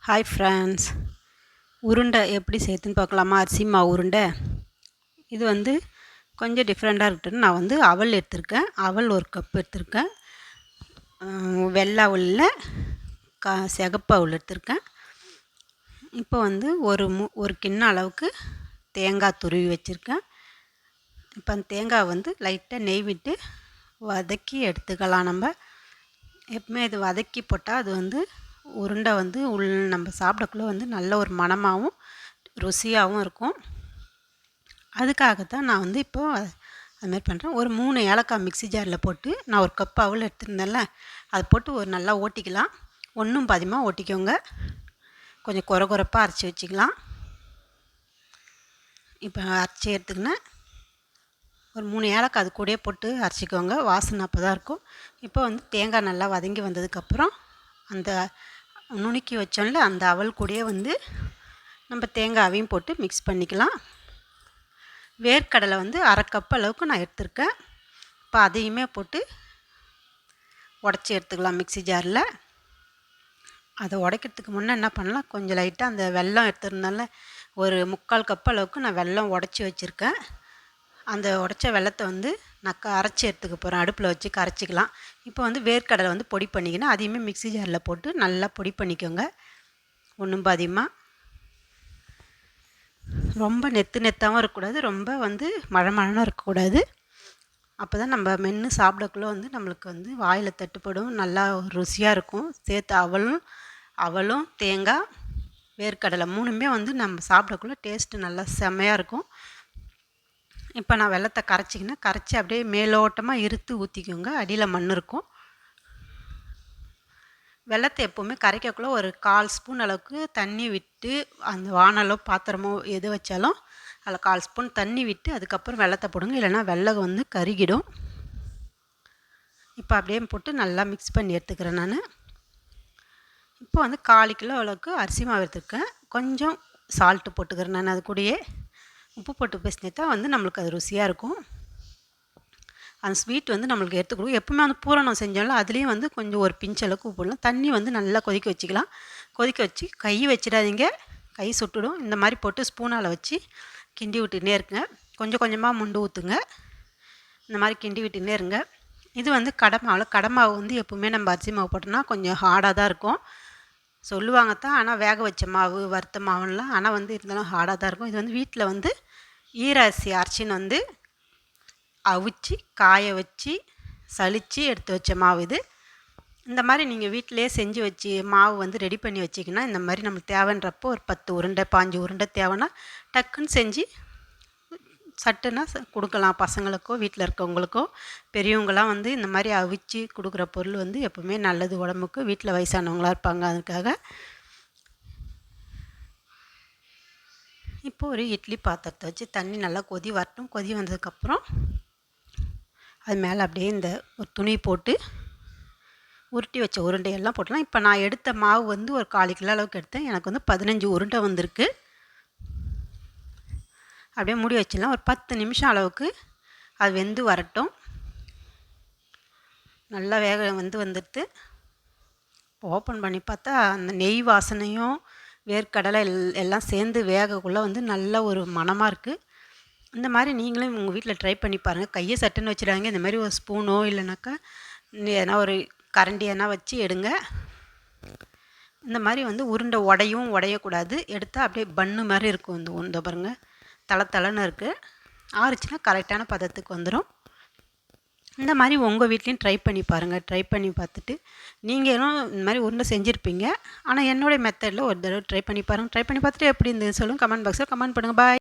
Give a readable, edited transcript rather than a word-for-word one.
Hi friends, உருண்டை எப்படி செய்யுதுன்னு பார்க்கலாமா? அரிசி மாவு உருண்டை. இது வந்து கொஞ்சம் டிஃப்ரெண்ட்டாக இருக்கட்டுன்னு நான் வந்து அவல் எடுத்திருக்கேன். அவல் 1 கப் எடுத்திருக்கேன். வெள்ளை அவலில் சிகப்பு அவல் எடுத்திருக்கேன். இப்போ வந்து ஒரு கிண்ண அளவுக்கு தேங்காய் துருவி வச்சுருக்கேன். இப்போ அந்த தேங்காய் வந்து லைட்டாக நெய் விட்டு வதக்கி எடுத்துக்கலாம். நம்ம எப்பவுமே இது வதக்கி போட்டால் அது வந்து உருண்டை வந்து நம்ம சாப்பிடக்குள்ள வந்து நல்ல ஒரு மணமாகவும் ருசியாகவும் இருக்கும். அதுக்காகத்தான் நான் வந்து இப்போது அதுமாரி பண்ணுறேன். ஒரு 3 ஏலக்காய் மிக்ஸி ஜாரில் போட்டு நான் 1 கப் அவல் எடுத்துருந்தேன்ல, அதை போட்டு ஒரு நல்லா ஓட்டிக்கலாம். ஒன்றும் பாதியமாக ஓட்டிக்கோங்க. கொஞ்சம் கொரப்பாக அரைச்சி வச்சுக்கலாம். இப்போ அரைச்சி எடுத்துக்கினேன். ஒரு 3 ஏலக்காய் அது கூடயே போட்டு அரைச்சிக்கோங்க. வாசனை அப்போ தான் இருக்கும். இப்போ வந்து தேங்காய் நல்லா வதங்கி வந்ததுக்கப்புறம் அந்த நுணுக்கி வச்சோம்ல அந்த அவல் கூடயே வந்து நம்ம தேங்காயையும் போட்டு மிக்ஸ் பண்ணிக்கலாம். வேர்க்கடலை வந்து 1/2 கப் அளவுக்கு நான் எடுத்திருக்கேன். இப்போ அதையுமே போட்டு உடச்சி எடுத்துக்கலாம் மிக்ஸி ஜாரில். அதை உடைக்கிறதுக்கு முன்னே என்ன பண்ணலாம், கொஞ்சம் லைட்டாக அந்த வெல்லம் எடுத்துருந்தால ஒரு 3/4 கப் அளவுக்கு நான் வெல்லம் உடச்சி வச்சுருக்கேன். அந்த உடச்ச வெல்லத்தை வந்து நான் அரைச்சி எடுத்துக்க போகிறேன். அடுப்பில் வச்சு கரைச்சிக்கலாம். இப்போ வந்து வேர்க்கடலை வந்து பொடி பண்ணிக்கினா அதையுமே மிக்ஸி ஜாரில் போட்டு நல்லா பொடி பண்ணிக்கோங்க. ஒன்றும் பாதியமாக. ரொம்ப நெத்தாகவும் இருக்கக்கூடாது, ரொம்ப வந்து மழமழன்னு இருக்கக்கூடாது. அப்போ தான் நம்ம மென்று சாப்பிடக்குள்ள வந்து நம்மளுக்கு வந்து வாயில் தட்டுப்படும், நல்லா ருசியாக இருக்கும். சேர்த்து அவலும் தேங்காய் வேர்க்கடலை 3மே வந்து நம்ம சாப்பிடக்குள்ள டேஸ்ட்டு நல்லா செம்மையாக இருக்கும். இப்போ நான் வெல்லத்தை கரைச்சி அப்படியே மேலோட்டமாக இருத்து ஊற்றிக்கோங்க. அடியில் மண் இருக்கும். வெல்லத்தை எப்போவுமே கரைக்கக்குள்ளே ஒரு 1/4 ஸ்பூன் அளவுக்கு தண்ணி விட்டு, அந்த வானலோ பாத்திரமோ எது வச்சாலும் அதில் 1/4 ஸ்பூன் தண்ணி விட்டு அதுக்கப்புறம் வெல்லத்தை போடுங்க. இல்லைனா வெல்லம் வந்து கருகிடும். இப்போ அப்படியே போட்டு நல்லா மிக்ஸ் பண்ணி எடுத்துக்கிறேன் நான். இப்போ வந்து 1/4 கிலோ அளவுக்கு அரிசி மாவு எடுத்துருக்கேன். கொஞ்சம் சால்ட்டு போட்டுக்கிறேன் நான். அது கூடயே உப்பு போட்டு பேசினே தான் வந்து நம்மளுக்கு அது ருசியாக இருக்கும். அந்த ஸ்வீட் வந்து நம்மளுக்கு எடுத்து கொடுக்கும். எப்பவுமே வந்து பூரணம் செஞ்சாலும் அதுலேயும் வந்து கொஞ்சம் ஒரு பிஞ்ச் அளவுக்கு உப்பு போடலாம். தண்ணி வந்து நல்லா கொதிக்க வச்சுக்கலாம். கொதிக்க வச்சு கை வச்சிடாதீங்க, கை சுட்டுடும். இந்த மாதிரி போட்டு ஸ்பூனால் வச்சு கிண்டி விட்டுனே இருங்க. கொஞ்சம் கொஞ்சமாக முண்டு ஊற்றுங்க. இந்த மாதிரி கிண்டி விட்டுனே இருங்க. இது வந்து கடை மாவு வந்து எப்பவுமே நம்ம அரிசி மாவு போட்டோம்னா கொஞ்சம் ஹார்டாக தான் இருக்கும் சொல்லுவாங்க தான். ஆனால் வேக வச்ச மாவு வறுத்த மாவுலாம் ஆனால் வந்து இருந்தாலும் ஹார்டாக தான் இருக்கும். இது வந்து வீட்டில் வந்து ஈர அரிசி அரைச்சின்னு வந்து அவிச்சு காய வச்சு சலித்து எடுத்து வச்ச மாவு இது. இந்த மாதிரி நீங்கள் வீட்டிலே செஞ்சு வச்சு மாவு வந்து ரெடி பண்ணி வச்சிங்கன்னா இந்த மாதிரி நம்மளுக்கு தேவைன்றப்போ ஒரு 10 உருண்டை 5 உருண்டை தேவைன்னா டக்குன்னு செஞ்சு சட்டுன்னா கொடுக்கலாம். பசங்களுக்கோ வீட்டில் இருக்கவங்களுக்கோ பெரியவங்களாம் வந்து இந்த மாதிரி அவிச்சு கொடுக்குற பொருள் வந்து எப்பவுமே நல்லது உடம்புக்கு. வீட்டில் வயசானவங்களாக இருப்பாங்க, அதுக்காக. இப்போ ஒரு இட்லி பாத்திரத்தை வச்சு தண்ணி நல்லா கொதி வரட்டும். கொதி வந்ததுக்கப்புறம் அது மேலே அப்படியே இந்த ஒரு துணி போட்டு உருட்டி வச்ச உருண்டையெல்லாம் போட்டலாம். இப்போ நான் எடுத்த மாவு வந்து ஒரு 1/4 கிலோ அளவுக்கு எடுத்தேன். எனக்கு வந்து 15 உருண்டை வந்திருக்கு. அப்படியே மூடி வச்சிடலாம். ஒரு 10 நிமிஷம் அளவுக்கு அது வெந்து வரட்டும். நல்லா வந்துடுது. ஓப்பன் பண்ணி பார்த்தா அந்த நெய் வாசனையும் வேர்க்கடலை எல்லாம் சேர்ந்து வேகக்குள்ளே வந்து நல்ல ஒரு மணமாக இருக்குது. இந்த மாதிரி நீங்களும் உங்கள் வீட்டில் ட்ரை பண்ணி பாருங்கள். கையை சட்டுன்னு வச்சுடாங்க. இந்த மாதிரி ஒரு ஸ்பூனோ இல்லைனாக்கா எதனா ஒரு கரண்டி எதனா வச்சு எடுங்க. இந்த மாதிரி வந்து உருண்டை உடையக்கூடாது. எடுத்தால் அப்படியே பன்னு மாதிரி இருக்கும். இந்த உருண்டை பாருங்கள், தளன்னு இருக்குது. ஆறுச்சுன்னா கரெக்டான பதத்துக்கு வந்துடும். இந்த மாதிரி உங்கள் வீட்லேயும் ட்ரை பண்ணி பாருங்கள். ட்ரை பண்ணி பார்த்துட்டு நீங்களும் இந்த மாதிரி உருண்டை செஞ்சுருப்பீங்க. ஆனால் என்னுடைய மெத்தடில் ஒரு தடவை ட்ரை பண்ணி பாருங்கள். ட்ரை பண்ணி பார்த்துட்டு எப்படி இருந்தது சொல்லுங்கள். கமெண்ட் பாக்ஸில் கமெண்ட் பண்ணுங்கள். பாய்.